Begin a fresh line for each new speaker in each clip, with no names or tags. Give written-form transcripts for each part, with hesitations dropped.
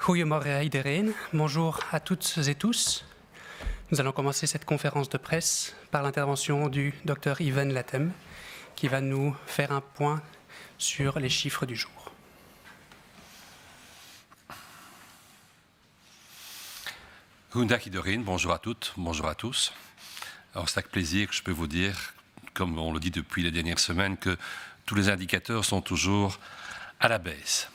Goedemorgen iedereen. Bonjour à toutes et tous. Nous allons commencer cette conférence de presse par l'intervention du Dr Yvan Latem, qui va nous faire un point sur les chiffres du jour.
Goedendag iedereen, bonjour à toutes, bonjour à tous. Alors c'est avec plaisir que je peux vous dire, comme on le dit depuis les dernières semaines, que tous les indicateurs sont toujours à la baisse.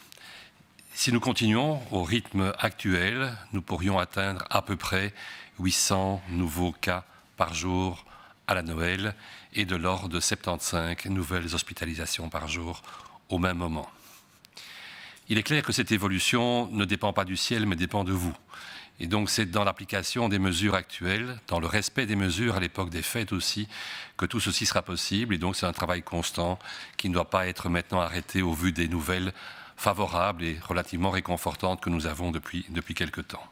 Si nous continuons au rythme actuel, nous pourrions atteindre à peu près 800 nouveaux cas par jour à la Noël et de l'ordre de 75 nouvelles hospitalisations par jour au même moment. Il est clair que cette évolution ne dépend pas du ciel, mais dépend de vous. Et donc c'est dans l'application des mesures actuelles, dans le respect des mesures à l'époque des fêtes aussi, que tout ceci sera possible. Et donc c'est un travail constant qui ne doit pas être maintenant arrêté au vu des nouvelles favorables et relativement réconfortantes que nous avons depuis quelque temps.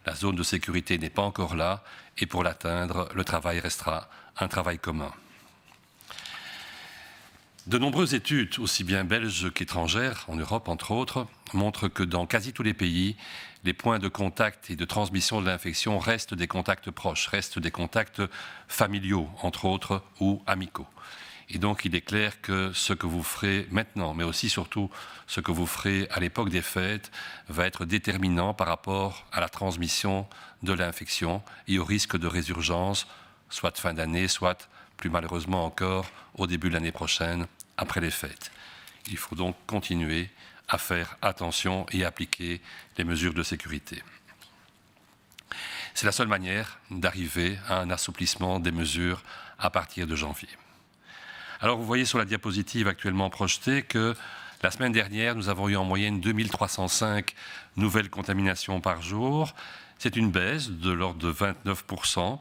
La zone de sécurité n'est pas encore là et pour l'atteindre, le travail restera un travail commun. De nombreuses études, aussi bien belges qu'étrangères, en Europe entre autres, montrent que dans quasi tous les pays, les points de contact et de transmission de l'infection restent des contacts proches, restent des contacts familiaux, entre autres, ou amicaux. Et donc il est clair que ce que vous ferez maintenant, mais aussi surtout ce que vous ferez à l'époque des fêtes, va être déterminant par rapport à la transmission de l'infection et au risque de résurgence, soit de fin d'année, soit plus malheureusement encore au début de l'année prochaine, après les fêtes. Il faut donc continuer à faire attention et appliquer les mesures de sécurité. C'est la seule manière d'arriver à un assouplissement des mesures à partir de janvier. Alors vous voyez sur la diapositive actuellement projetée que la semaine dernière, nous avons eu en moyenne 2305 nouvelles contaminations par jour. C'est une baisse de l'ordre de 29%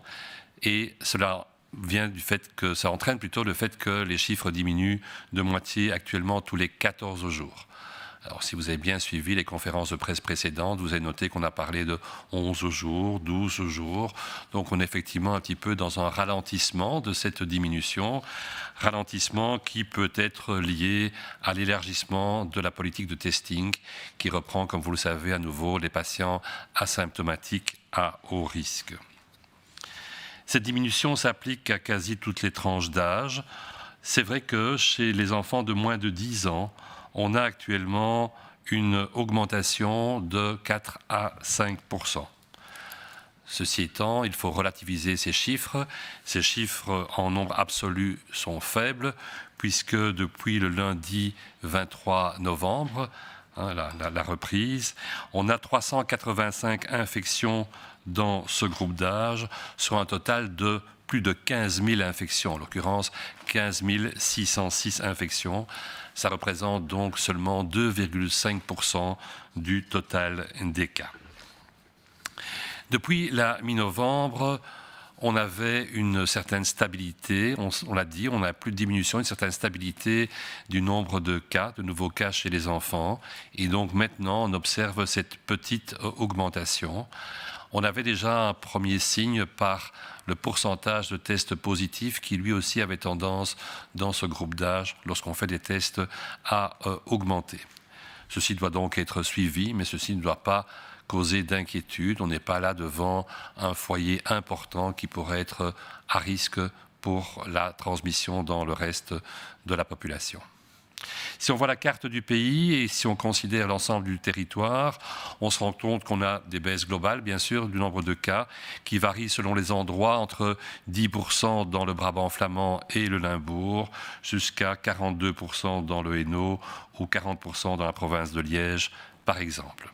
et cela vient du fait que ça entraîne plutôt le fait que les chiffres diminuent de moitié actuellement tous les 14 jours. Alors si vous avez bien suivi les conférences de presse précédentes, vous avez noté qu'on a parlé de 11 jours, 12 jours. Donc on est effectivement un petit peu dans un ralentissement de cette diminution, ralentissement qui peut être lié à l'élargissement de la politique de testing qui reprend, comme vous le savez, à nouveau les patients asymptomatiques à haut risque. Cette diminution s'applique à quasi toutes les tranches d'âge. C'est vrai que chez les enfants de moins de 10 ans, on a actuellement une augmentation de 4 à 5%. Ceci étant, il faut relativiser ces chiffres. Ces chiffres en nombre absolu sont faibles, puisque depuis le lundi 23 novembre, la reprise, on a 385 infections dans ce groupe d'âge, sur un total de plus de 15 000 infections, en l'occurrence 15 606 infections. Ça représente donc seulement 2,5% du total des cas. Depuis la mi-novembre, on avait une certaine stabilité, on l'a dit, on a plus de diminution, une certaine stabilité du nombre de cas, de nouveaux cas chez les enfants. Et donc maintenant, on observe cette petite augmentation. On avait déjà un premier signe par le pourcentage de tests positifs qui lui aussi avait tendance dans ce groupe d'âge, lorsqu'on fait des tests, à augmenter. Ceci doit donc être suivi, mais ceci ne doit pas causer d'inquiétude. On n'est pas là devant un foyer important qui pourrait être à risque pour la transmission dans le reste de la population. Si on voit la carte du pays et si on considère l'ensemble du territoire, on se rend compte qu'on a des baisses globales, bien sûr, du nombre de cas qui varient selon les endroits entre 10% dans le Brabant flamand et le Limbourg, jusqu'à 42% dans le Hainaut ou 40% dans la province de Liège, par exemple.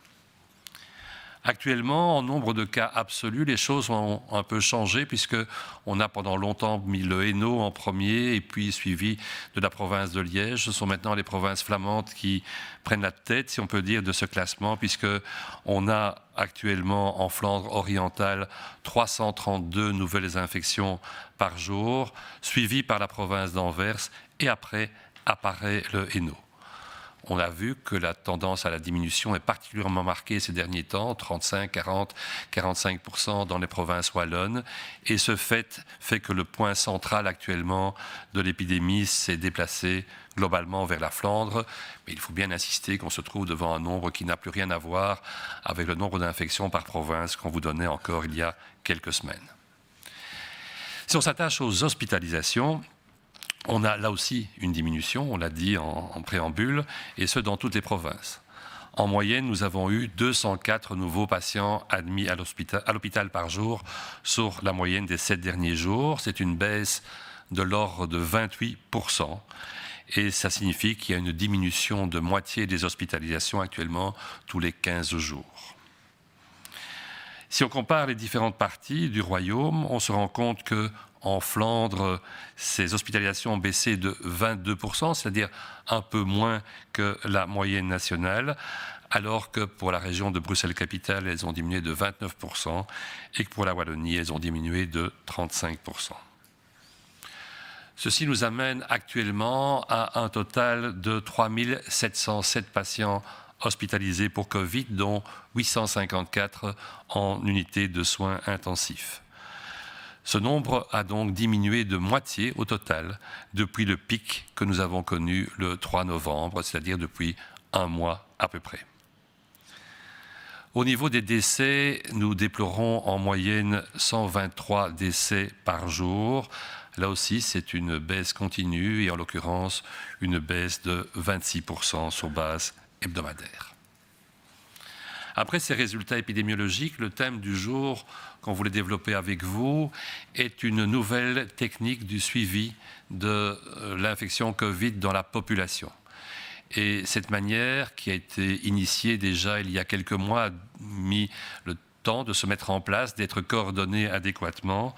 Actuellement, en nombre de cas absolus, les choses ont un peu changé puisqu'on a pendant longtemps mis le Hainaut en premier et puis suivi de la province de Liège. Ce sont maintenant les provinces flamandes qui prennent la tête, si on peut dire, de ce classement puisqu'on a actuellement en Flandre orientale 332 nouvelles infections par jour, suivies par la province d'Anvers et après apparaît le Hainaut. on a vu que la tendance à la diminution est particulièrement marquée ces derniers temps, 35, 40, 45% dans les provinces wallonnes. Et ce fait que le point central actuellement de l'épidémie s'est déplacé globalement vers la Flandre. Mais il faut bien insister qu'on se trouve devant un nombre qui n'a plus rien à voir avec le nombre d'infections par province qu'on vous donnait encore il y a quelques semaines. Si on s'attache aux hospitalisations, on a là aussi une diminution, on l'a dit en préambule, et ce dans toutes les provinces. En moyenne, nous avons eu 204 nouveaux patients admis à l'hôpital par jour sur la moyenne des 7 derniers jours. C'est une baisse de l'ordre de 28%. Et ça signifie qu'il y a une diminution de moitié des hospitalisations actuellement tous les 15 jours. Si on compare les différentes parties du royaume, on se rend compte qu'en Flandre, ces hospitalisations ont baissé de 22%, c'est-à-dire un peu moins que la moyenne nationale, alors que pour la région de Bruxelles-Capitale, elles ont diminué de 29% et que pour la Wallonie, elles ont diminué de 35%. Ceci nous amène actuellement à un total de 3 707 patients hospitalisés pour Covid, dont 854 en unité de soins intensifs. Ce nombre a donc diminué de moitié au total depuis le pic que nous avons connu le 3 novembre, c'est-à-dire depuis un mois à peu près. Au niveau des décès, nous déplorons en moyenne 123 décès par jour. Là aussi, c'est une baisse continue et en l'occurrence une baisse de 26% sur base hebdomadaire. Après ces résultats épidémiologiques, le thème du jour qu'on voulait développer avec vous est une nouvelle technique du suivi de l'infection Covid dans la population. Et cette manière, qui a été initiée déjà il y a quelques mois, a mis le temps de se mettre en place, d'être coordonnée adéquatement.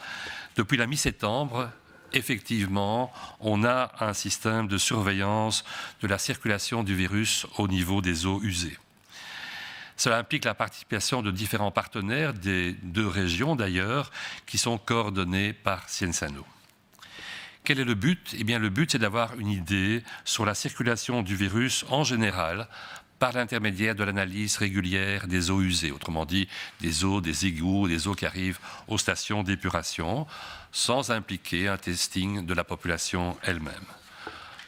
Depuis la mi-septembre, effectivement, on a un système de surveillance de la circulation du virus au niveau des eaux usées. Cela implique la participation de différents partenaires, des 2 régions d'ailleurs, qui sont coordonnés par Ciensano. Quel est le but ? Eh bien, le but, c'est d'avoir une idée sur la circulation du virus en général par l'intermédiaire de l'analyse régulière des eaux usées, autrement dit des eaux, des égouts, des eaux qui arrivent aux stations d'épuration, sans impliquer un testing de la population elle-même.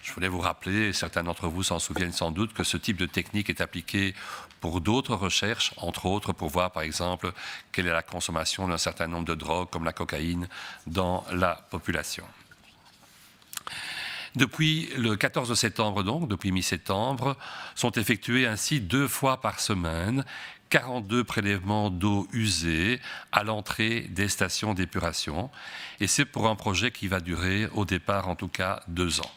Je voulais vous rappeler, certains d'entre vous s'en souviennent sans doute, que ce type de technique est appliqué pour d'autres recherches, entre autres pour voir par exemple quelle est la consommation d'un certain nombre de drogues comme la cocaïne dans la population. Depuis le 14 septembre, donc, depuis mi-septembre, sont effectués ainsi 2 fois par semaine 42 prélèvements d'eau usée à l'entrée des stations d'épuration. Et c'est pour un projet qui va durer, au départ en tout cas, 2 ans.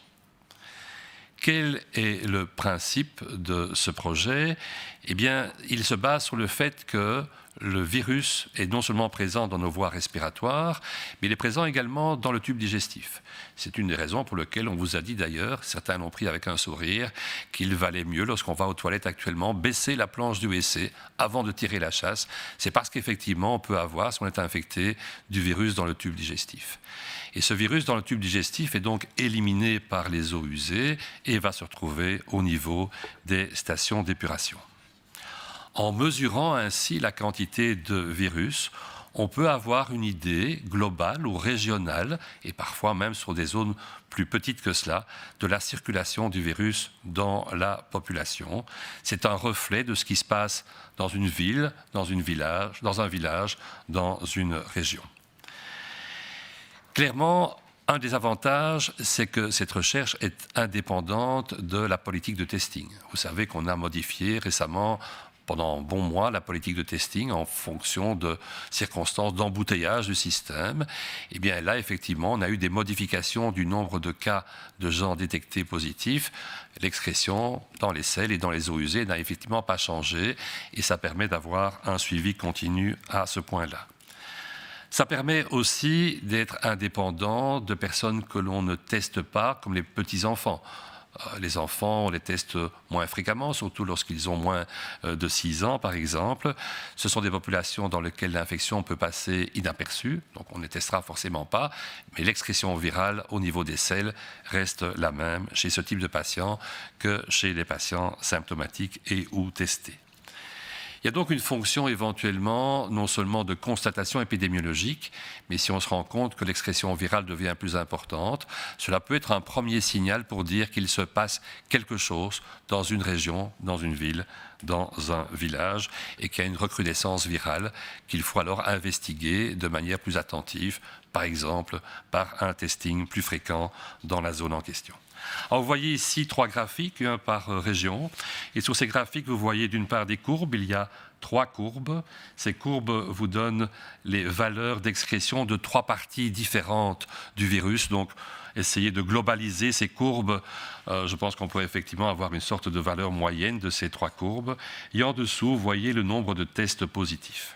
Quel est le principe de ce projet ? Eh bien, il se base sur le fait que le virus est non seulement présent dans nos voies respiratoires, mais il est présent également dans le tube digestif. C'est une des raisons pour lesquelles on vous a dit d'ailleurs, certains l'ont pris avec un sourire, qu'il valait mieux, lorsqu'on va aux toilettes actuellement, baisser la planche du WC avant de tirer la chasse. C'est parce qu'effectivement, on peut avoir, si on est infecté, du virus dans le tube digestif. Et ce virus dans le tube digestif est donc éliminé par les eaux usées et va se retrouver au niveau des stations d'épuration. En mesurant ainsi la quantité de virus, on peut avoir une idée globale ou régionale, et parfois même sur des zones plus petites que cela, de la circulation du virus dans la population. C'est un reflet de ce qui se passe dans une ville, dans un village, dans une région. Clairement, un des avantages, c'est que cette recherche est indépendante de la politique de testing. Vous savez qu'on a modifié récemment, pendant un bon mois, la politique de testing en fonction de circonstances d'embouteillage du système. Et bien là, effectivement, on a eu des modifications du nombre de cas de gens détectés positifs. L'excrétion dans les selles et dans les eaux usées n'a effectivement pas changé et ça permet d'avoir un suivi continu à ce point-là. Ça permet aussi d'être indépendant de personnes que l'on ne teste pas, comme les petits-enfants. Les enfants, on les teste moins fréquemment, surtout lorsqu'ils ont moins de 6 ans, par exemple. Ce sont des populations dans lesquelles l'infection peut passer inaperçue, donc on ne les testera forcément pas, mais l'excrétion virale au niveau des selles reste la même chez ce type de patients que chez les patients symptomatiques et ou testés. Il y a donc une fonction éventuellement non seulement de constatation épidémiologique, mais si on se rend compte que l'excrétion virale devient plus importante, cela peut être un premier signal pour dire qu'il se passe quelque chose dans une région, dans une ville, dans un village, et qu'il y a une recrudescence virale qu'il faut alors investiguer de manière plus attentive, par exemple par un testing plus fréquent dans la zone en question. Alors vous voyez ici 3 graphiques, un par région. Et sur ces graphiques, vous voyez d'une part des courbes. Il y a 3 courbes. Ces courbes vous donnent les valeurs d'excrétion de 3 parties différentes du virus. Donc, essayez de globaliser ces courbes. Je pense qu'on pourrait effectivement avoir une sorte de valeur moyenne de ces 3 courbes. Et en dessous, vous voyez le nombre de tests positifs.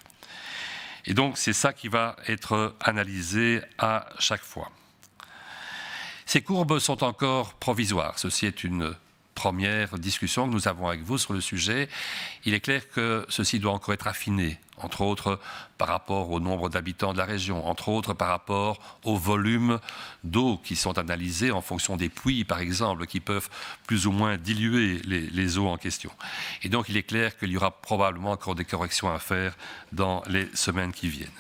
Et donc, c'est ça qui va être analysé à chaque fois. Ces courbes sont encore provisoires. Ceci est une première discussion que nous avons avec vous sur le sujet. Il est clair que ceci doit encore être affiné, entre autres par rapport au nombre d'habitants de la région, entre autres par rapport au volume d'eau qui sont analysés en fonction des puits, par exemple, qui peuvent plus ou moins diluer les eaux en question. Et donc, il est clair qu'il y aura probablement encore des corrections à faire dans les semaines qui viennent.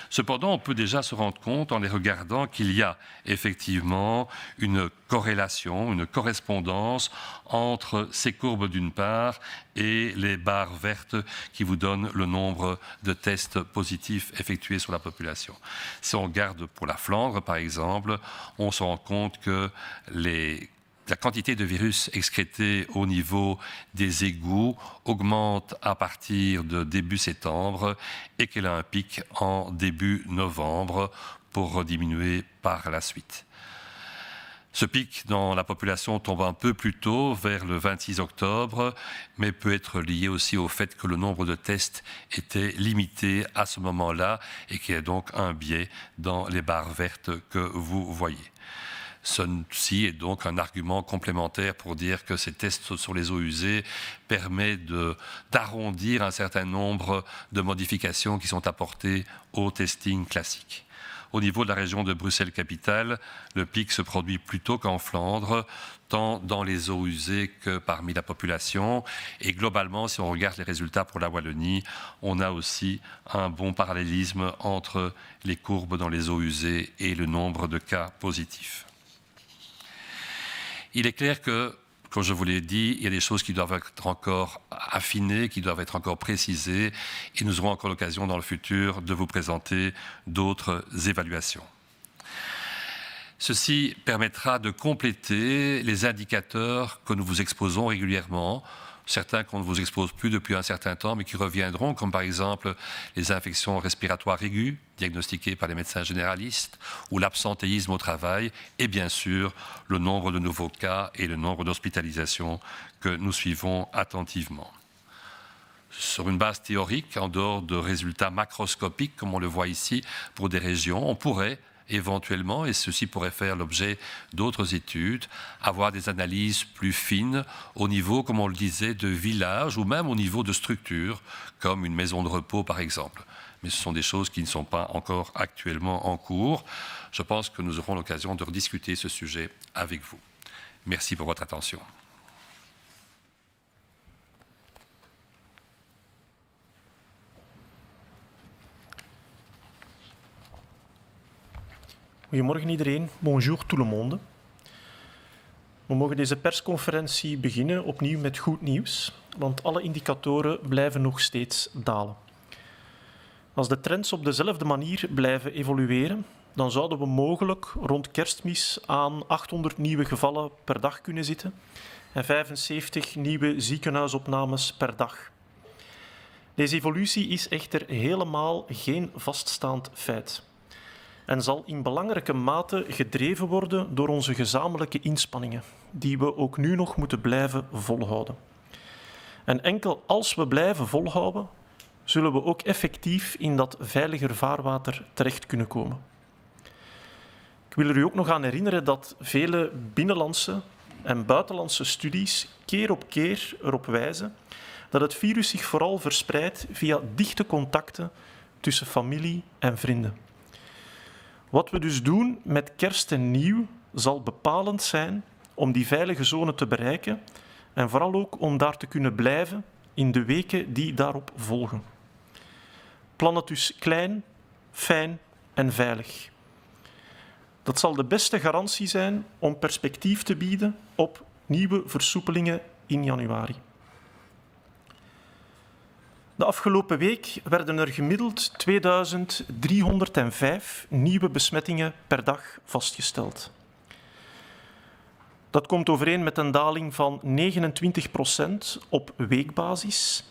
Cependant, on peut déjà se rendre compte en les regardant qu'il y a effectivement une corrélation, une correspondance entre ces courbes d'une part et les barres vertes qui vous donnent le nombre de tests positifs effectués sur la population. Si on regarde pour la Flandre, par exemple, on se rend compte que la quantité de virus excrété au niveau des égouts augmente à partir de début septembre et qu'elle a un pic en début novembre pour diminuer par la suite. Ce pic dans la population tombe un peu plus tôt, vers le 26 octobre, mais peut être lié aussi au fait que le nombre de tests était limité à ce moment-là et qu'il y a donc un biais dans les barres vertes que vous voyez. Ceci est donc un argument complémentaire pour dire que ces tests sur les eaux usées permettent d'arrondir un certain nombre de modifications qui sont apportées au testing classique. Au niveau de la région de Bruxelles-Capitale, le pic se produit plus tôt qu'en Flandre, tant dans les eaux usées que parmi la population. Et globalement, si on regarde les résultats pour la Wallonie, on a aussi un bon parallélisme entre les courbes dans les eaux usées et le nombre de cas positifs. Il est clair que, comme je vous l'ai dit, il y a des choses qui doivent être encore affinées, qui doivent être encore précisées, et nous aurons encore l'occasion dans le futur de vous présenter d'autres évaluations. Ceci permettra de compléter les indicateurs que nous vous exposons régulièrement, certains qu'on ne vous expose plus depuis un certain temps, mais qui reviendront, comme par exemple les infections respiratoires aiguës, diagnostiquées par les médecins généralistes, ou l'absentéisme au travail, et bien sûr le nombre de nouveaux cas et le nombre d'hospitalisations que nous suivons attentivement. Sur une base théorique, en dehors de résultats macroscopiques, comme on le voit ici, pour des régions, on pourrait éventuellement, et ceci pourrait faire l'objet d'autres études, avoir des analyses plus fines au niveau, comme on le disait, de villages ou même au niveau de structures, comme une maison de repos par exemple. Mais ce sont des choses qui ne sont pas encore actuellement en cours. Je pense que nous aurons l'occasion de rediscuter ce sujet avec vous. Merci pour votre attention.
Goedemorgen iedereen, bonjour tout le monde. We mogen deze persconferentie beginnen opnieuw met goed nieuws, want alle indicatoren blijven nog steeds dalen. Als de trends op dezelfde manier blijven evolueren, dan zouden we mogelijk rond Kerstmis aan 800 nieuwe gevallen per dag kunnen zitten en 75 nieuwe ziekenhuisopnames per dag. Deze evolutie is echter helemaal geen vaststaand feit en zal in belangrijke mate gedreven worden door onze gezamenlijke inspanningen, die we ook nu nog moeten blijven volhouden. En enkel als we blijven volhouden, zullen we ook effectief in dat veiliger vaarwater terecht kunnen komen. Ik wil er u ook nog aan herinneren dat vele binnenlandse, en buitenlandse studies keer op keer erop wijzen dat het virus zich vooral verspreidt via dichte contacten tussen familie en vrienden. Wat we dus doen met kerst en nieuw zal bepalend zijn om die veilige zone te bereiken en vooral ook om daar te kunnen blijven in de weken die daarop volgen. Plan het dus klein, fijn en veilig. Dat zal de beste garantie zijn om perspectief te bieden op nieuwe versoepelingen in januari. De afgelopen week werden er gemiddeld 2305 nieuwe besmettingen per dag vastgesteld. Dat komt overeen met een daling van 29% op weekbasis,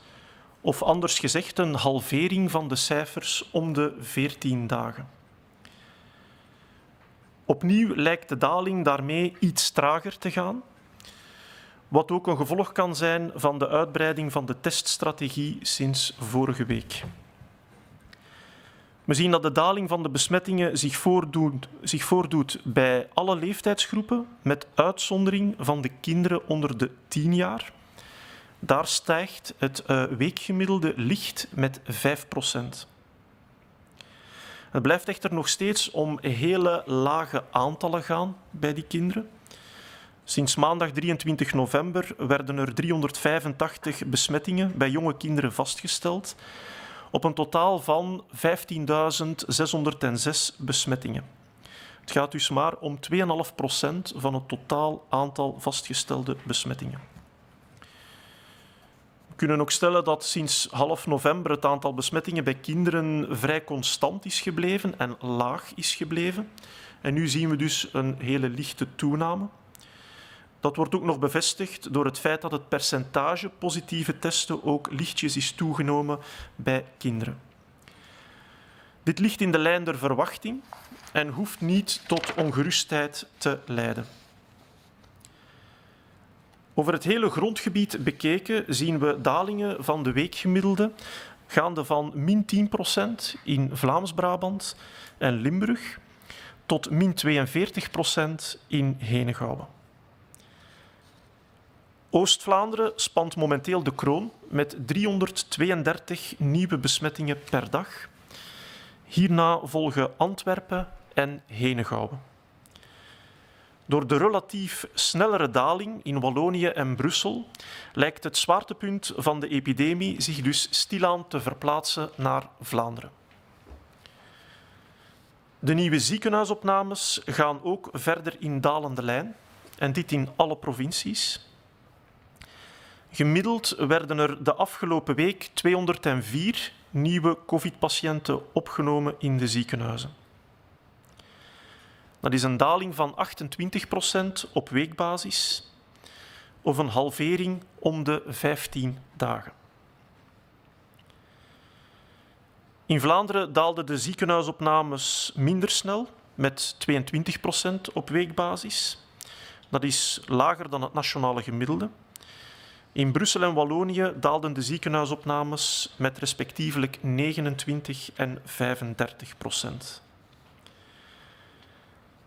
of anders gezegd een halvering van de cijfers om de 14 dagen. Opnieuw lijkt de daling daarmee iets trager te gaan, wat ook een gevolg kan zijn van de uitbreiding van de teststrategie sinds vorige week. We zien dat de daling van de besmettingen zich voordoet bij alle leeftijdsgroepen, met uitzondering van de kinderen onder de 10 jaar. Daar stijgt het weekgemiddelde licht met 5%. Het blijft echter nog steeds om hele lage aantallen gaan bij die kinderen. Sinds maandag 23 november werden er 385 besmettingen bij jonge kinderen vastgesteld, op een totaal van 15.606 besmettingen. Het gaat dus maar om 2,5% van het totaal aantal vastgestelde besmettingen. We kunnen ook stellen dat sinds half november het aantal besmettingen bij kinderen vrij constant is gebleven en laag is gebleven. En nu zien we dus een hele lichte toename. Dat wordt ook nog bevestigd door het feit dat het percentage positieve testen ook lichtjes is toegenomen bij kinderen. Dit ligt in de lijn der verwachting en hoeft niet tot ongerustheid te leiden. Over het hele grondgebied bekeken zien we dalingen van de weekgemiddelde gaande van -10% in Vlaams-Brabant en Limburg tot -42% in Henegouwen. Oost-Vlaanderen spant momenteel de kroon met 332 nieuwe besmettingen per dag. Hierna volgen Antwerpen en Henegouwen. Door de relatief snellere daling in Wallonië en Brussel lijkt het zwaartepunt van de epidemie zich dus stilaan te verplaatsen naar Vlaanderen. De nieuwe ziekenhuisopnames gaan ook verder in dalende lijn, en dit in alle provincies. Gemiddeld werden er de afgelopen week 204 nieuwe COVID-patiënten opgenomen in de ziekenhuizen. Dat is een daling van 28% op weekbasis, of een halvering om de 15 dagen. In Vlaanderen daalden de ziekenhuisopnames minder snel, met 22% op weekbasis. Dat is lager dan het nationale gemiddelde. In Brussel en Wallonië daalden de ziekenhuisopnames met respectievelijk 29 en 35%.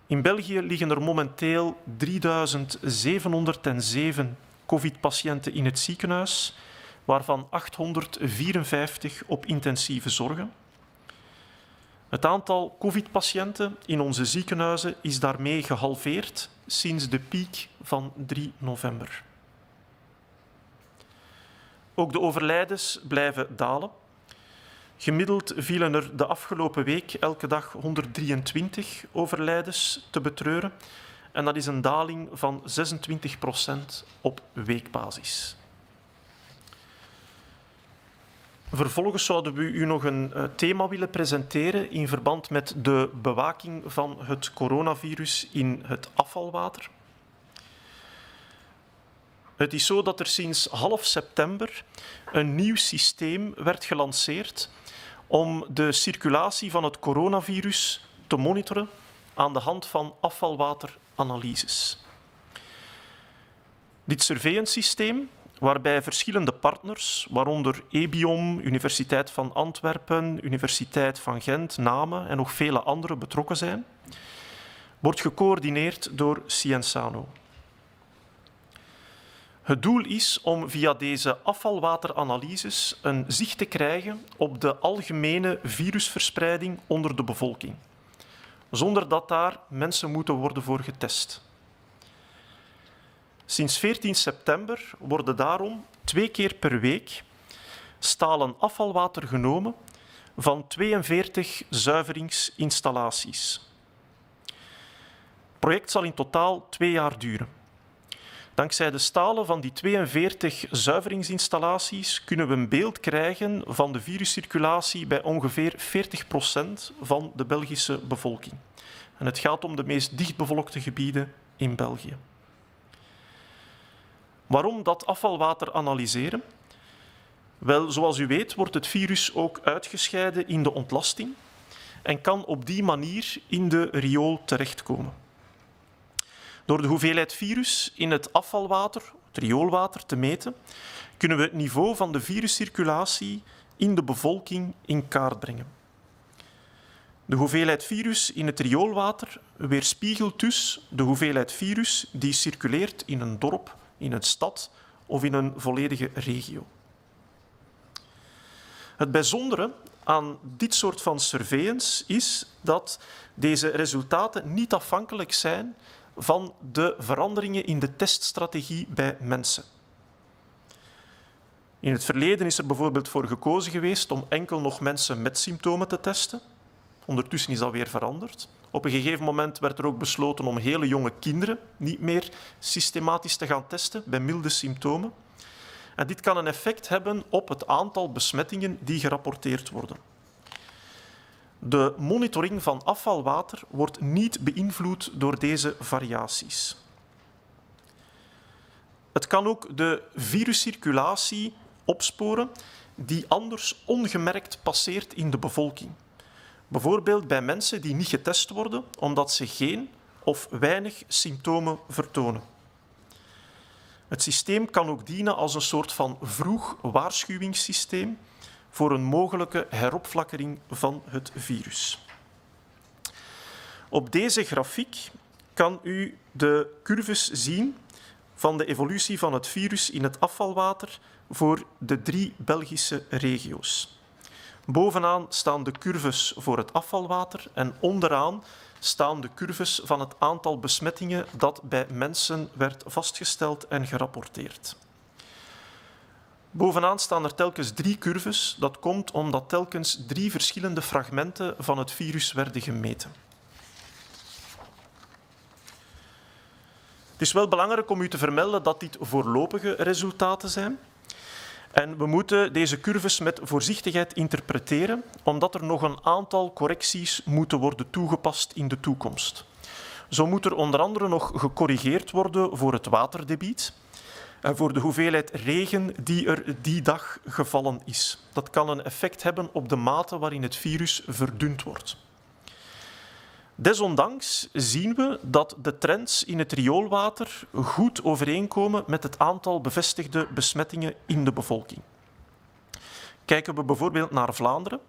In België liggen er momenteel 3707 COVID-patiënten in het ziekenhuis, waarvan 854 op intensieve zorgen. Het aantal COVID-patiënten in onze ziekenhuizen is daarmee gehalveerd sinds de piek van 3 november. Ook de overlijdens blijven dalen. Gemiddeld vielen er de afgelopen week elke dag 123 overlijdens te betreuren. En dat is een daling van 26% op weekbasis. Vervolgens zouden we u nog een thema willen presenteren in verband met de bewaking van het coronavirus in het afvalwater. Het is zo dat er sinds half september een nieuw systeem werd gelanceerd om de circulatie van het coronavirus te monitoren aan de hand van afvalwateranalyses. Dit surveillance-systeem, waarbij verschillende partners, waaronder EBIOM, Universiteit van Antwerpen, Universiteit van Gent, NAME en nog vele andere betrokken zijn, wordt gecoördineerd door Cienzano. Het doel is om via deze afvalwateranalyses een zicht te krijgen op de algemene virusverspreiding onder de bevolking, zonder dat daar mensen moeten worden voor getest. Sinds 14 september worden daarom 2 keer per week stalen afvalwater genomen van 42 zuiveringsinstallaties. Het project zal in totaal 2 jaar duren. Dankzij de stalen van die 42 zuiveringsinstallaties kunnen we een beeld krijgen van de viruscirculatie bij ongeveer 40% van de Belgische bevolking. En het gaat om de meest dichtbevolkte gebieden in België. Waarom dat afvalwater analyseren? Wel, zoals u weet wordt het virus ook uitgescheiden in de ontlasting en kan op die manier in de riool terechtkomen. Door de hoeveelheid virus in het afvalwater, het rioolwater, te meten, kunnen we het niveau van de viruscirculatie in de bevolking in kaart brengen. De hoeveelheid virus in het rioolwater weerspiegelt dus de hoeveelheid virus die circuleert in een dorp, in een stad of in een volledige regio. Het bijzondere aan dit soort van surveillance is dat deze resultaten niet afhankelijk zijn van de veranderingen in de teststrategie bij mensen. In het verleden is er bijvoorbeeld voor gekozen geweest om enkel nog mensen met symptomen te testen. Ondertussen is dat weer veranderd. Op een gegeven moment werd er ook besloten om hele jonge kinderen niet meer systematisch te gaan testen bij milde symptomen. En dit kan een effect hebben op het aantal besmettingen die gerapporteerd worden. De monitoring van afvalwater wordt niet beïnvloed door deze variaties. Het kan ook de viruscirculatie opsporen die anders ongemerkt passeert in de bevolking. Bijvoorbeeld bij mensen die niet getest worden omdat ze geen of weinig symptomen vertonen. Het systeem kan ook dienen als een soort van vroeg waarschuwingssysteem voor een mogelijke heropflakkering van het virus. Op deze grafiek kan u de curves zien van de evolutie van het virus in het afvalwater voor de 3 Belgische regio's. Bovenaan staan de curves voor het afvalwater en onderaan staan de curves van het aantal besmettingen dat bij mensen werd vastgesteld en gerapporteerd. Bovenaan staan er telkens 3 curves. Dat komt omdat telkens 3 verschillende fragmenten van het virus werden gemeten. Het is wel belangrijk om u te vermelden dat dit voorlopige resultaten zijn. En we moeten deze curves met voorzichtigheid interpreteren, omdat er nog een aantal correcties moeten worden toegepast in de toekomst. Zo moet er onder andere nog gecorrigeerd worden voor het waterdebiet en voor de hoeveelheid regen die er die dag gevallen is. Dat kan een effect hebben op de mate waarin het virus verdund wordt. Desondanks zien we dat de trends in het rioolwater goed overeenkomen met het aantal bevestigde besmettingen in de bevolking. Kijken we bijvoorbeeld naar Vlaanderen,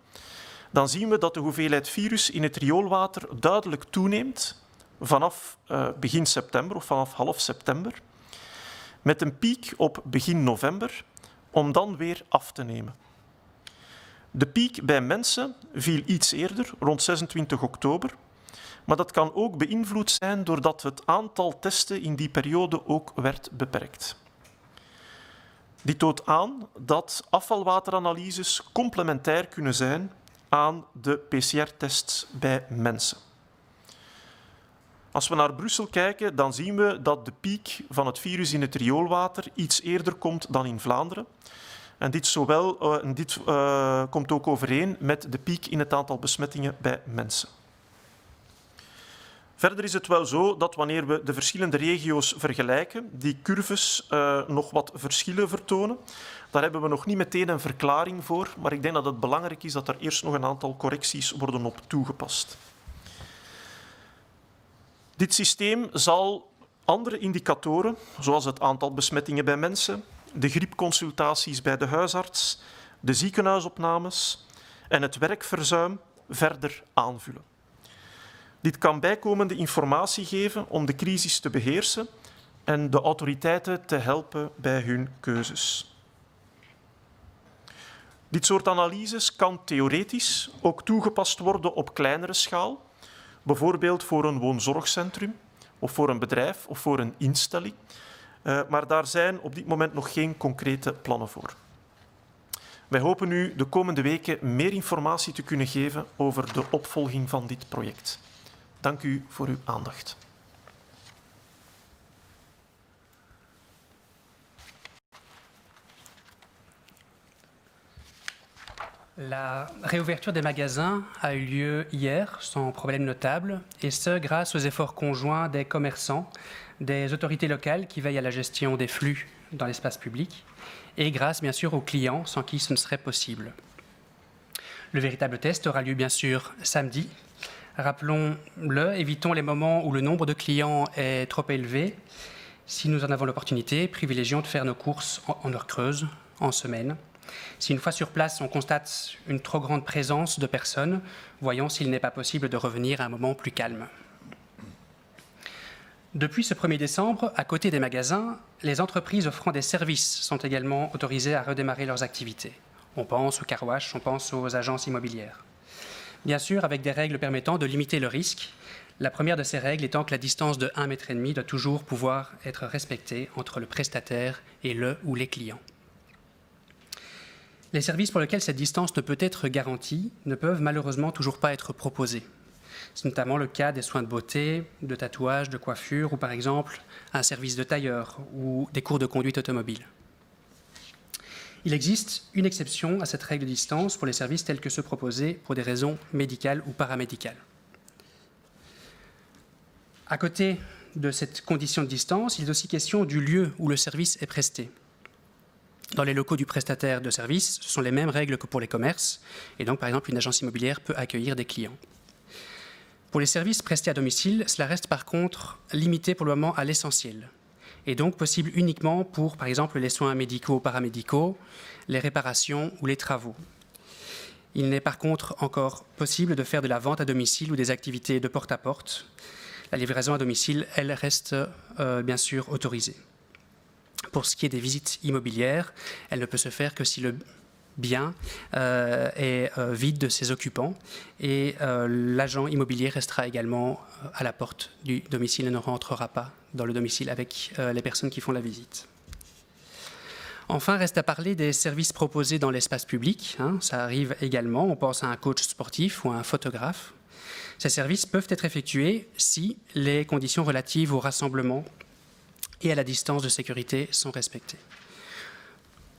dan zien we dat de hoeveelheid virus in het rioolwater duidelijk toeneemt vanaf begin september of vanaf half september, met een piek op begin november, om dan weer af te nemen. De piek bij mensen viel iets eerder, rond 26 oktober, maar dat kan ook beïnvloed zijn doordat het aantal testen in die periode ook werd beperkt. Dit toont aan dat afvalwateranalyses complementair kunnen zijn aan de PCR-tests bij mensen. Als we naar Brussel kijken, dan zien we dat de piek van het virus in het rioolwater iets eerder komt dan in Vlaanderen. En dit komt ook overeen met de piek in het aantal besmettingen bij mensen. Verder is het wel zo dat wanneer we de verschillende regio's vergelijken, die curves nog wat verschillen vertonen. Daar hebben we nog niet meteen een verklaring voor, maar ik denk dat het belangrijk is dat er eerst nog een aantal correcties worden op toegepast. Dit systeem zal andere indicatoren, zoals het aantal besmettingen bij mensen, de griepconsultaties bij de huisarts, de ziekenhuisopnames en het werkverzuim verder aanvullen. Dit kan bijkomende informatie geven om de crisis te beheersen en de autoriteiten te helpen bij hun keuzes. Dit soort analyses kan theoretisch ook toegepast worden op kleinere schaal, bijvoorbeeld voor een woonzorgcentrum of voor een bedrijf of voor een instelling, maar daar zijn op dit moment nog geen concrete plannen voor. Wij hopen u de komende weken meer informatie te kunnen geven over de opvolging van dit project. Dank u voor uw aandacht.
La réouverture des magasins a eu lieu hier sans problème notable, et ce grâce aux efforts conjoints des commerçants, des autorités locales qui veillent à la gestion des flux dans l'espace public, et grâce bien sûr aux clients sans qui ce ne serait possible. Le véritable test aura lieu bien sûr samedi. Rappelons-le, évitons les moments où le nombre de clients est trop élevé. Si nous en avons l'opportunité, privilégions de faire nos courses en heure creuse, en semaine. Si une fois sur place, on constate une trop grande présence de personnes, voyons s'il n'est pas possible de revenir à un moment plus calme. Depuis ce 1er décembre, à côté des magasins, les entreprises offrant des services sont également autorisées à redémarrer leurs activités. On pense aux car wash, on pense aux agences immobilières. Bien sûr, avec des règles permettant de limiter le risque. La première de ces règles étant que la distance de 1,5 m doit toujours pouvoir être respectée entre le prestataire et le ou les clients. Les services pour lesquels cette distance ne peut être garantie ne peuvent malheureusement toujours pas être proposés. C'est notamment le cas des soins de beauté, de tatouage, de coiffure ou par exemple un service de tailleur ou des cours de conduite automobile. Il existe une exception à cette règle de distance pour les services tels que ceux proposés pour des raisons médicales ou paramédicales. À côté de cette condition de distance, il est aussi question du lieu où le service est presté. Dans les locaux du prestataire de service, ce sont les mêmes règles que pour les commerces, et donc par exemple une agence immobilière peut accueillir des clients. Pour les services prestés à domicile, cela reste par contre limité pour le moment à l'essentiel, et donc possible uniquement pour par exemple les soins médicaux ou paramédicaux, les réparations ou les travaux. Il n'est par contre encore possible de faire de la vente à domicile ou des activités de porte-à-porte. La livraison à domicile, elle reste bien sûr autorisée. Pour ce qui est des visites immobilières, elle ne peut se faire que si le bien est vide de ses occupants et l'agent immobilier restera également à la porte du domicile et ne rentrera pas dans le domicile avec les personnes qui font la visite. Enfin, reste à parler des services proposés dans l'espace public. Ça arrive également, on pense à un coach sportif ou à un photographe. Ces services peuvent être effectués si les conditions relatives au rassemblement et à la distance de sécurité sont respectées.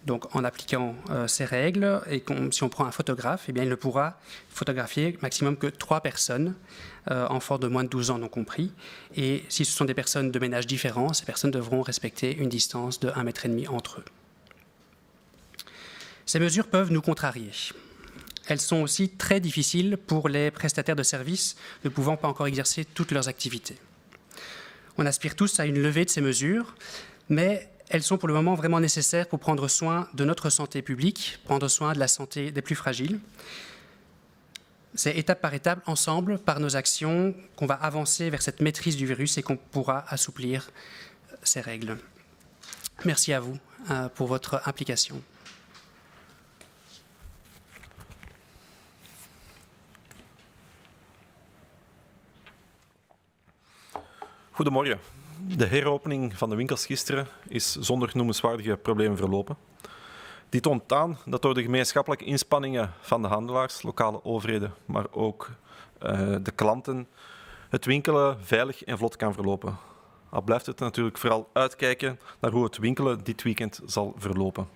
Donc en appliquant ces règles, et si on prend un photographe, eh bien, il ne pourra photographier maximum que 3 personnes, enfants de moins de 12 ans non compris. Et si ce sont des personnes de ménages différents, ces personnes devront respecter une distance de 1,5 m entre eux. Ces mesures peuvent nous contrarier. Elles sont aussi très difficiles pour les prestataires de services ne pouvant pas encore exercer toutes leurs activités. On aspire tous à une levée de ces mesures, mais elles sont pour le moment vraiment nécessaires pour prendre soin de notre santé publique, prendre soin de la santé des plus fragiles. C'est étape par étape, ensemble, par nos actions, qu'on va avancer vers cette maîtrise du virus et qu'on pourra assouplir ces règles. Merci à vous pour votre implication.
Goedemorgen. De heropening van de winkels gisteren is zonder noemenswaardige problemen verlopen. Dit toont aan dat door de gemeenschappelijke inspanningen van de handelaars, lokale overheden, maar ook de klanten, het winkelen veilig en vlot kan verlopen. Al blijft het natuurlijk vooral uitkijken naar hoe het winkelen dit weekend zal verlopen.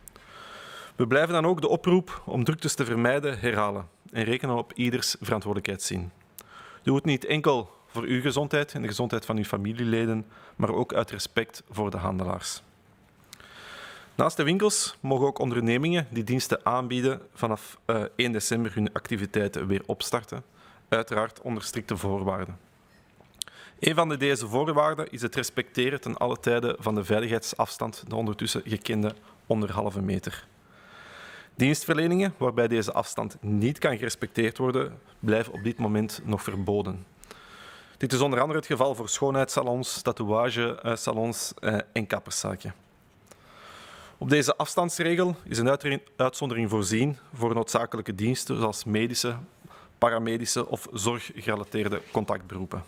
We blijven dan ook de oproep om druktes te vermijden herhalen en rekenen op ieders verantwoordelijkheidszin. Doe het niet enkel voor uw gezondheid en de gezondheid van uw familieleden, maar ook uit respect voor de handelaars. Naast de winkels mogen ook ondernemingen die diensten aanbieden vanaf 1 december hun activiteiten weer opstarten, uiteraard onder strikte voorwaarden. Een van deze voorwaarden is het respecteren ten alle tijde van de veiligheidsafstand, de ondertussen gekende 1,5 meter. Dienstverleningen waarbij deze afstand niet kan gerespecteerd worden, blijven op dit moment nog verboden. Dit is onder andere het geval voor schoonheidssalons, tatoeagesalons en kapperszaken. Op deze afstandsregel is een uitzondering voorzien voor noodzakelijke diensten zoals medische, paramedische of zorggerelateerde contactberoepen.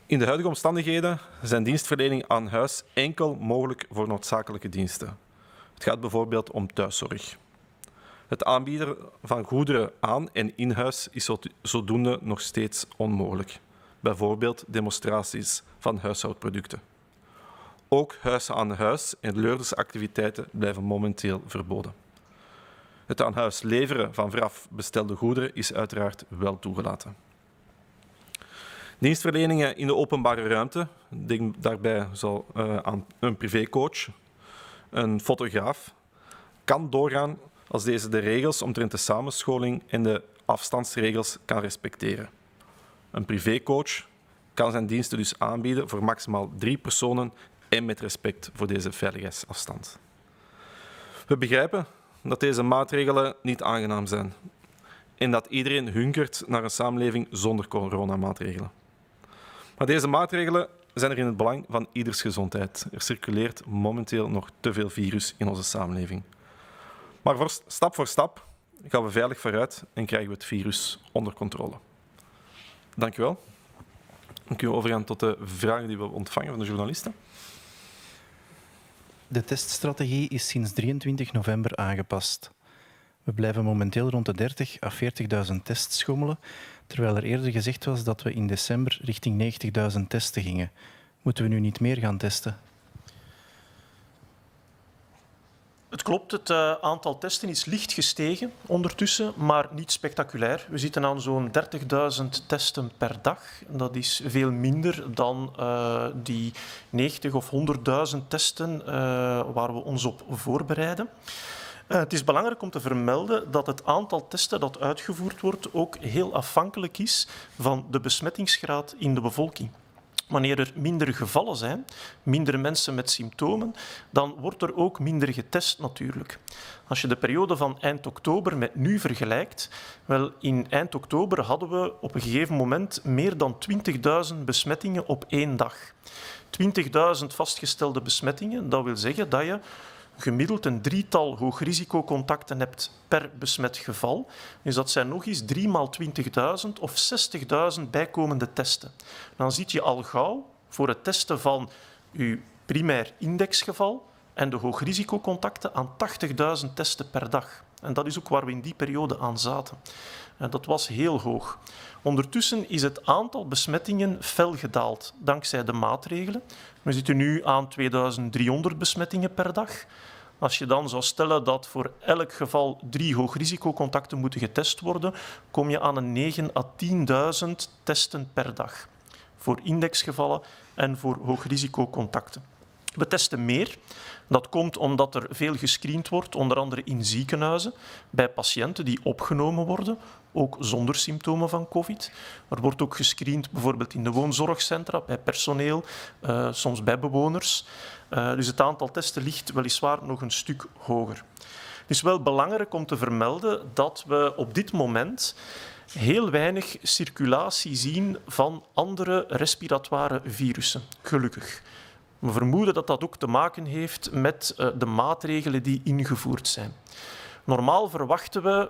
In de huidige omstandigheden zijn dienstverlening aan huis enkel mogelijk voor noodzakelijke diensten. Het gaat bijvoorbeeld om thuiszorg. Het aanbieden van goederen aan en in huis is zodoende nog steeds onmogelijk. Bijvoorbeeld demonstraties van huishoudproducten. Ook huis aan huis en leurdersactiviteiten blijven momenteel verboden. Het aan huis leveren van vooraf bestelde goederen is uiteraard wel toegelaten. Dienstverleningen in de openbare ruimte, denk daarbij aan een privécoach, een fotograaf, kan doorgaan als deze de regels omtrent de samenscholing en de afstandsregels kan respecteren. Een privécoach kan zijn diensten dus aanbieden voor maximaal 3 personen en met respect voor deze veiligheidsafstand. We begrijpen dat deze maatregelen niet aangenaam zijn en dat iedereen hunkert naar een samenleving zonder coronamaatregelen. Maar deze maatregelen zijn er in het belang van ieders gezondheid. Er circuleert momenteel nog te veel virus in onze samenleving. Maar stap voor stap gaan we veilig vooruit en krijgen we het virus onder controle. Dank u wel. Dan kunnen we overgaan tot de vragen die we ontvangen van de journalisten.
De teststrategie is sinds 23 november aangepast. We blijven momenteel rond de 30.000 à 40.000 tests schommelen, terwijl er eerder gezegd was dat we in december richting 90.000 testen gingen. Moeten we nu niet meer gaan testen?
Het klopt, het aantal testen is licht gestegen ondertussen, maar niet spectaculair. We zitten aan zo'n 30.000 testen per dag. Dat is veel minder dan die 90 of 100.000 testen waar we ons op voorbereiden. Het is belangrijk om te vermelden dat het aantal testen dat uitgevoerd wordt ook heel afhankelijk is van de besmettingsgraad in de bevolking. Wanneer er minder gevallen zijn, minder mensen met symptomen, dan wordt er ook minder getest natuurlijk. Als je de periode van eind oktober met nu vergelijkt, wel in eind oktober hadden we op een gegeven moment meer dan 20.000 besmettingen op 1 dag. 20.000 vastgestelde besmettingen, dat wil zeggen dat je gemiddeld een 3-tal hoogrisicocontacten hebt per besmet geval. Dus dat zijn nog eens 3 maal 20.000 of 60.000 bijkomende testen. Dan zit je al gauw voor het testen van je primair indexgeval en de hoogrisicocontacten aan 80.000 testen per dag. En dat is ook waar we in die periode aan zaten. En dat was heel hoog. Ondertussen is het aantal besmettingen fel gedaald, dankzij de maatregelen. We zitten nu aan 2300 besmettingen per dag. Als je dan zou stellen dat voor elk geval 3 hoogrisicocontacten moeten getest worden, kom je aan een 9.000 à 10.000 testen per dag. Voor indexgevallen en voor hoogrisicocontacten. We testen meer. Dat komt omdat er veel gescreend wordt, onder andere in ziekenhuizen, bij patiënten die opgenomen worden, ook zonder symptomen van COVID. Er wordt ook gescreend bijvoorbeeld in de woonzorgcentra, bij personeel, soms bij bewoners. Dus het aantal testen ligt weliswaar nog een stuk hoger. Het is wel belangrijk om te vermelden dat we op dit moment heel weinig circulatie zien van andere respiratoire virussen, gelukkig. We vermoeden dat dat ook te maken heeft met de maatregelen die ingevoerd zijn. Normaal verwachten we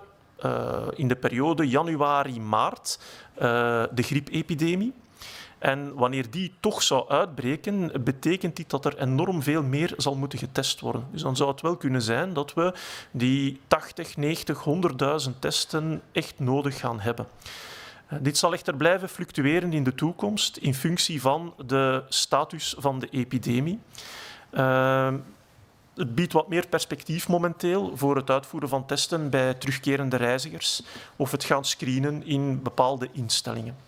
in de periode januari-maart de griepepidemie. En wanneer die toch zou uitbreken, betekent dit dat er enorm veel meer zal moeten getest worden. Dus dan zou het wel kunnen zijn dat we die 80, 90, 100.000 testen echt nodig gaan hebben. Dit zal echter blijven fluctueren in de toekomst in functie van de status van de epidemie. Het biedt wat meer perspectief momenteel voor het uitvoeren van testen bij terugkerende reizigers of het gaan screenen in bepaalde instellingen.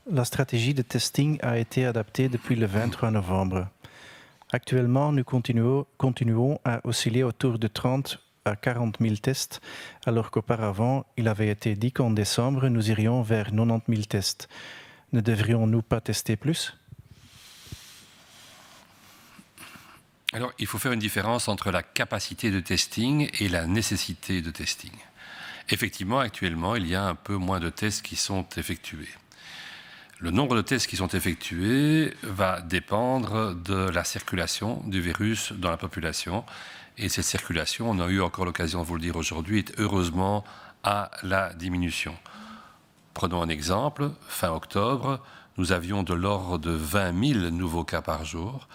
La stratégie de testing a été adaptée depuis le 23 novembre. Actuellement, nous continuons à osciller autour de 30 à 40 000 tests, alors qu'auparavant, il avait été dit qu'en décembre, nous irions vers 90 000 tests. Ne devrions-nous pas tester plus?
Alors, il faut faire une différence entre la capacité de testing et la nécessité de testing. Effectivement, actuellement, il y a un peu moins de tests qui sont effectués. Le nombre de tests qui sont effectués va dépendre de la circulation du virus dans la population. Et cette circulation, on a eu encore l'occasion de vous le dire aujourd'hui, est heureusement à la diminution. Prenons un exemple. Fin octobre, nous avions de l'ordre de 20 000 nouveaux cas par jour.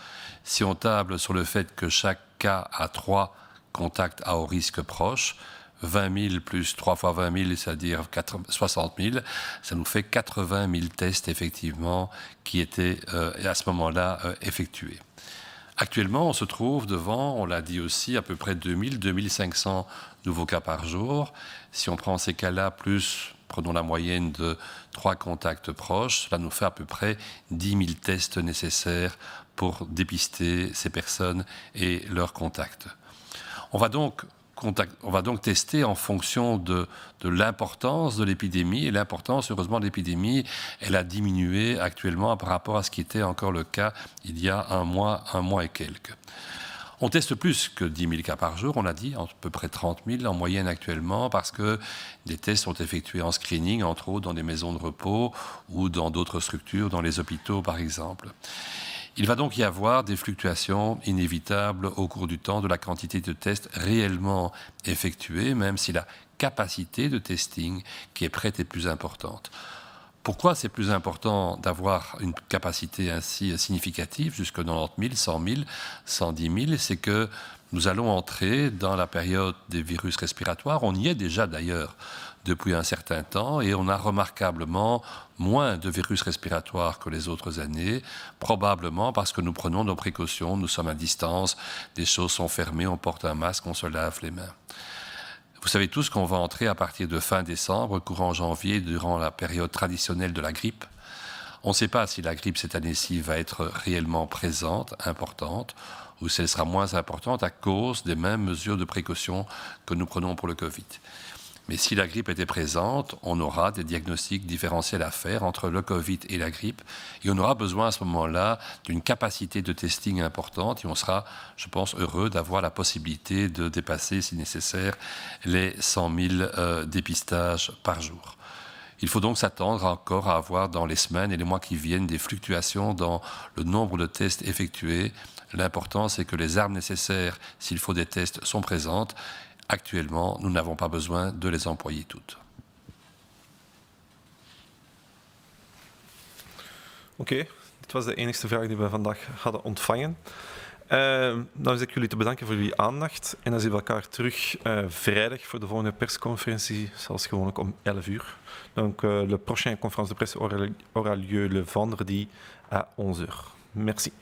Si on table sur le fait que chaque cas a 3 contacts à haut risque proche, 20 000 plus 3 fois 20 000, c'est-à-dire 60 000, ça nous fait 80 000 tests effectivement qui étaient à ce moment-là effectués. Actuellement, on se trouve devant, on l'a dit aussi, à peu près 2 500 nouveaux cas par jour. Si on prend ces cas-là, plus, prenons la moyenne de 3 contacts proches, cela nous fait à peu près 10 000 tests nécessaires pour dépister ces personnes et leurs contacts. On va donc tester en fonction de l'importance de l'épidémie. Et l'importance, heureusement, de l'épidémie, elle a diminué actuellement par rapport à ce qui était encore le cas il y a un mois et quelques. On teste plus que 10 000 cas par jour, on l'a dit, à peu près 30 000 en moyenne actuellement, parce que des tests sont effectués en screening, entre autres dans des maisons de repos ou dans d'autres structures, dans les hôpitaux par exemple. Il va donc y avoir des fluctuations inévitables au cours du temps de la quantité de tests réellement effectués, même si la capacité de testing qui est prête est plus importante. Pourquoi c'est plus important d'avoir une capacité ainsi significative, jusqu'à 90 000, 100 000, 110 000? C'est que nous allons entrer dans la période des virus respiratoires. On y est déjà d'ailleurs depuis un certain temps et on a remarquablement moins de virus respiratoires que les autres années, probablement parce que nous prenons nos précautions, nous sommes à distance, les choses sont fermées, on porte un masque, on se lave les mains. Vous savez tous qu'on va entrer à partir de fin décembre, courant janvier, durant la période traditionnelle de la grippe. On ne sait pas si la grippe cette année-ci va être réellement présente, importante, ou si elle sera moins importante à cause des mêmes mesures de précaution que nous prenons pour le Covid. Mais si la grippe était présente, on aura des diagnostics différentiels à faire entre le Covid et la grippe. Et on aura besoin à ce moment-là d'une capacité de testing importante. Et on sera, je pense, heureux d'avoir la possibilité de dépasser, si nécessaire, les 100 000 dépistages par jour. Il faut donc s'attendre encore à avoir dans les semaines et les mois qui viennent des fluctuations dans le nombre de tests effectués. L'important, c'est que les armes nécessaires, s'il faut des tests, sont présentes. Actuellement, nous n'avons pas besoin de les employer toutes.
Oké, dit was de enige vraag die we vandaag hadden ontvangen. Dan wil ik jullie te bedanken voor jullie aandacht. En dan zien we elkaar terug vrijdag voor de volgende persconferentie, zoals gewoonlijk om 11 uur. Donc, le prochain conférence de presse aura lieu le vendredi à 11 heures. Merci.